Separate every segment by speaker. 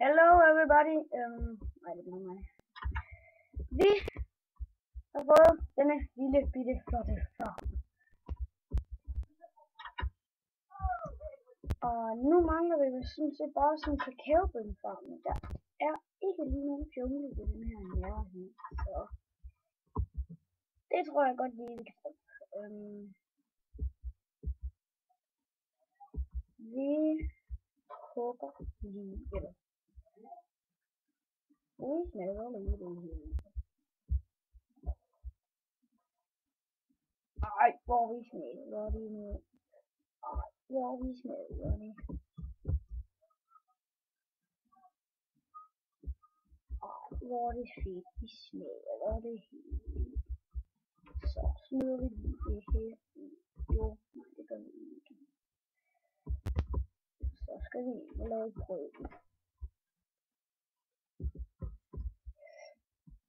Speaker 1: Hello everybody. Nej, det er mig. Vi har fået denne lille bitte flotte farm. Og nu mangler vi sådan set bare sådan en kakaobønnefarm. Der er ikke lige nogen jungle i den her nærhed. Så det tror jeg godt lige vi kan få. Vi hugger lige eller vi smadrer lige den her. Ej, hvor vi smadrer det nu. Ej, hvor vi smadrer det. Ej, hvor er det fedt, vi smadrer det hele. Så smider vi lige det her i. Jo, nej, det gør vi ikke. Så skal vi lave prøven.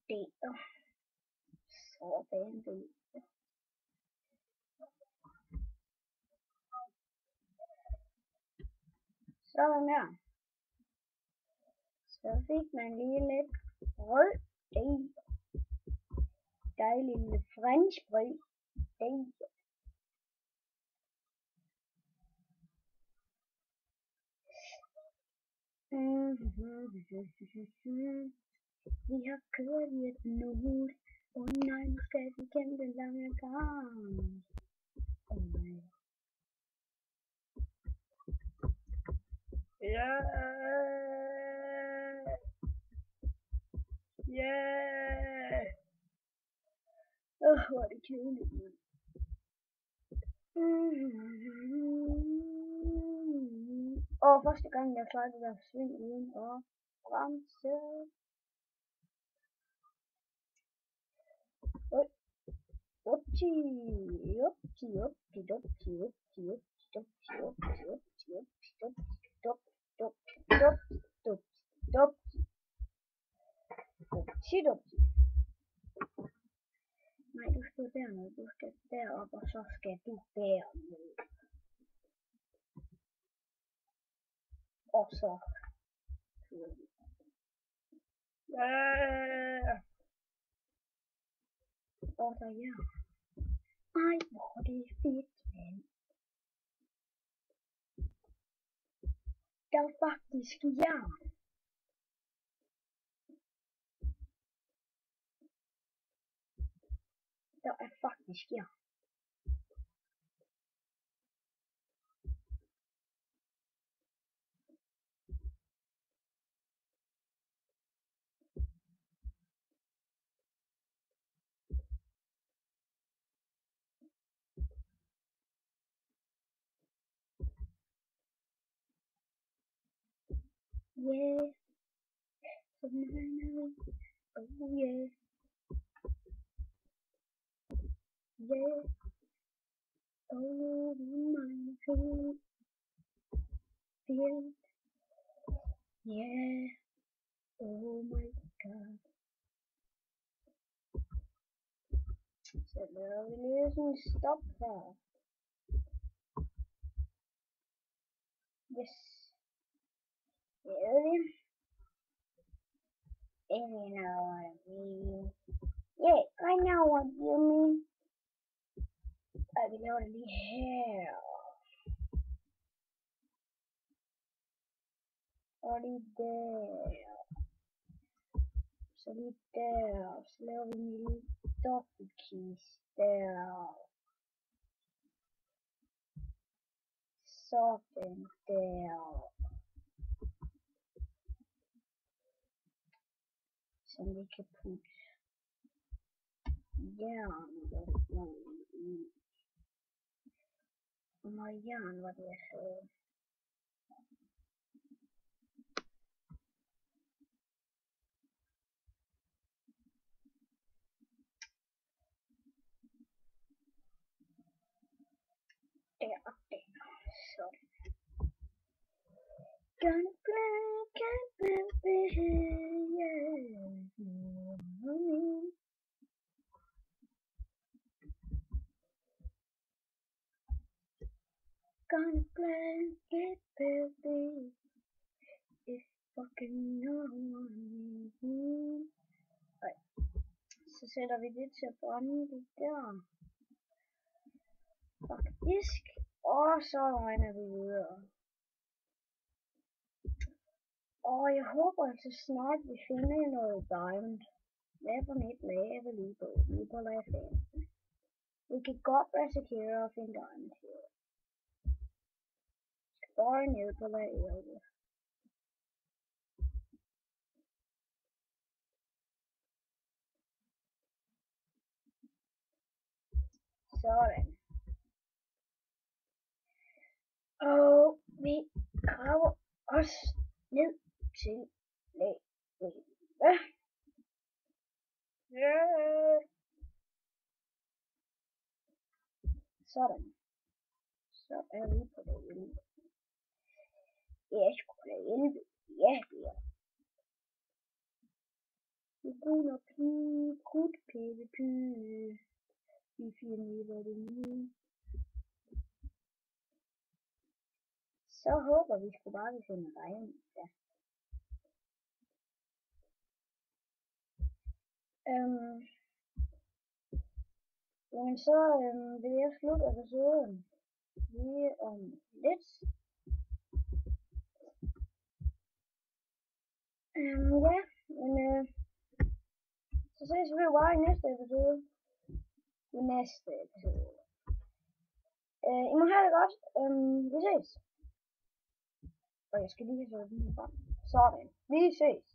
Speaker 1: Der. Sådan det. Sådan her. Så fik man lige lidt brød. Dejlig lille franskbrød. Vi har kørt i et minut. Nej, nu skal vi gennem den lange gang. Nej. Yeah! Hvor er det kedeligt, mand. Første gang jeg klarede det der sving uden at bremse. Nej, du skal dernede, du skal derop, og så skal du dernede. Og så og så ja. Ej, hvor er det fedt, mand. Der er faktisk jern. Der er faktisk jern. Yeah. Oh yeah. Yeah. Oh my feet. Yeah. Oh my god. Så laver vi lige sådan en stop her. Yes. Det er det. If you know what I mean. Yeah, I know what you mean. Ej, vi laver det lige her. Og lige der. Så lige der. Så laver vi en lille dobbeltkist der. Sådan der. Som vi kan putte jern i. Hvor meget jern var det jeg sagde? Sådan. Gonna blanket baby. It's fucking Nej. Så sætter vi det til at brænde det der. Faktisk. Og så regner vi videre. Og jeg håber altså snart vi finder noget diamond. Level 1 lave lige på lag 5. Vi kan godt risikere at finde diamond her. Bare ned på lag 11. Sådan. Og vi graver os ned til lag 11. Sådan. Så er vi på lag 11. Jeg skulle lag 11. Ja, det er. Vi begynder kut PvP. Vi finder det nu. Så håber vi sgu bare, vi finder regn. Ja. Jamen så vil jeg slutte episoden lige om lidt. Ja, men så ses vi jo bare i næste episode. I må have det godt. Vi ses. Og jeg skal lige have så den frem. Sådan. Vi ses.